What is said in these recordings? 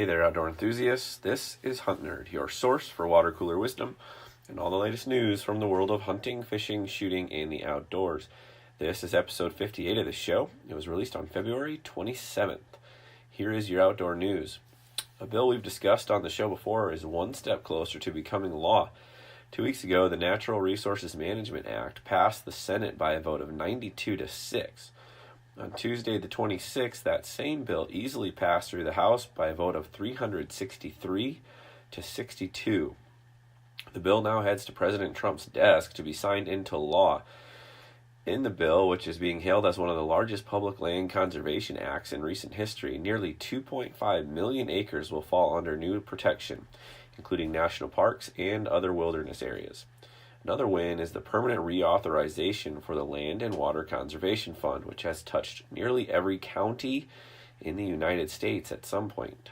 Hey there, outdoor enthusiasts. This is HuntNerd, your source for water cooler wisdom and all the latest news from the world of hunting, fishing, shooting, and the outdoors. This is episode 58 of the show. It was released on February 27th. Here is your outdoor news. A bill we've discussed on the show before is one step closer to becoming law. 2 weeks ago, the Natural Resources Management Act passed the Senate by a vote of 92-6. On Tuesday the 26th, that same bill easily passed through the House by a vote of 363-62. The bill now heads to President Trump's desk to be signed into law. In the bill, which is being hailed as one of the largest public land conservation acts in recent history, nearly 2.5 million acres will fall under new protection, including national parks and other wilderness areas. Another win is the permanent reauthorization for the Land and Water Conservation Fund, which has touched nearly every county in the United States at some point.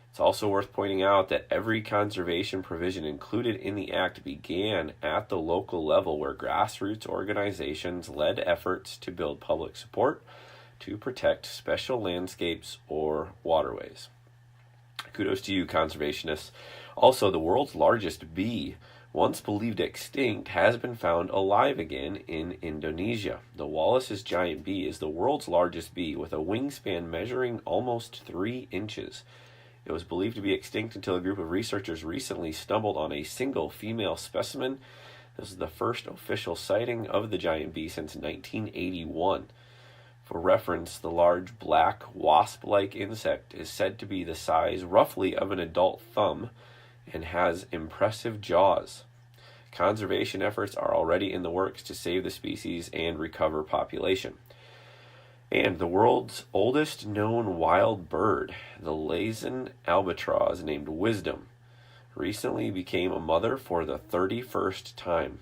It's also worth pointing out that every conservation provision included in the act began at the local level, where grassroots organizations led efforts to build public support to protect special landscapes or waterways. Kudos to you, conservationists. Also, the world's largest bee, once believed extinct, has been found alive again in Indonesia. The Wallace's giant bee is the world's largest bee, with a wingspan measuring almost 3 inches. It was believed to be extinct until a group of researchers recently stumbled on a single female specimen. This is the first official sighting of the giant bee since 1981. For reference, the large black wasp-like insect is said to be the size roughly of an adult thumb and has impressive jaws. Conservation efforts are already in the works to save the species and recover population. And the world's oldest known wild bird, the Laysan albatross named Wisdom, recently became a mother for the 31st time.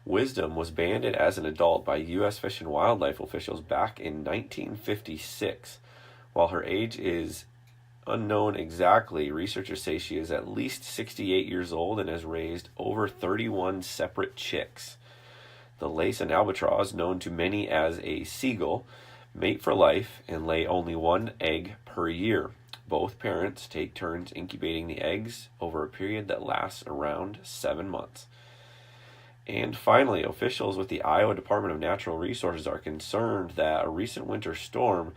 Wisdom was banded as an adult by U.S. Fish and Wildlife officials back in 1956. While her age is unknown exactly, researchers say she is at least 68 years old and has raised over 31 separate chicks. The Laysan albatross, known to many as a seagull, mate for life and lay only one egg per year. Both parents take turns incubating the eggs over a period that lasts around 7 months. And finally, officials with the Iowa Department of Natural Resources are concerned that a recent winter storm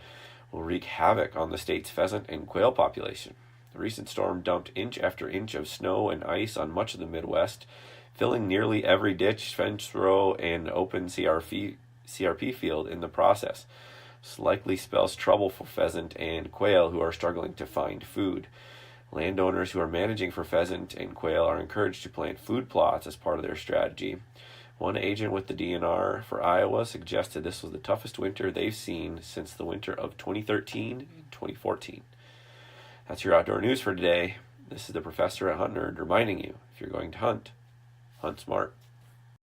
will wreak havoc on the state's pheasant and quail population. The recent storm dumped inch after inch of snow and ice on much of the Midwest, filling nearly every ditch, fence row, and open CRP field in the process. This likely spells trouble for pheasant and quail, who are struggling to find food. Landowners who are managing for pheasant and quail are encouraged to plant food plots as part of their strategy. One agent with the DNR for Iowa suggested this was the toughest winter they've seen since the winter of 2013 and 2014. That's your outdoor news for today. This is the professor at HuntNerd reminding you, if you're going to hunt, hunt smart.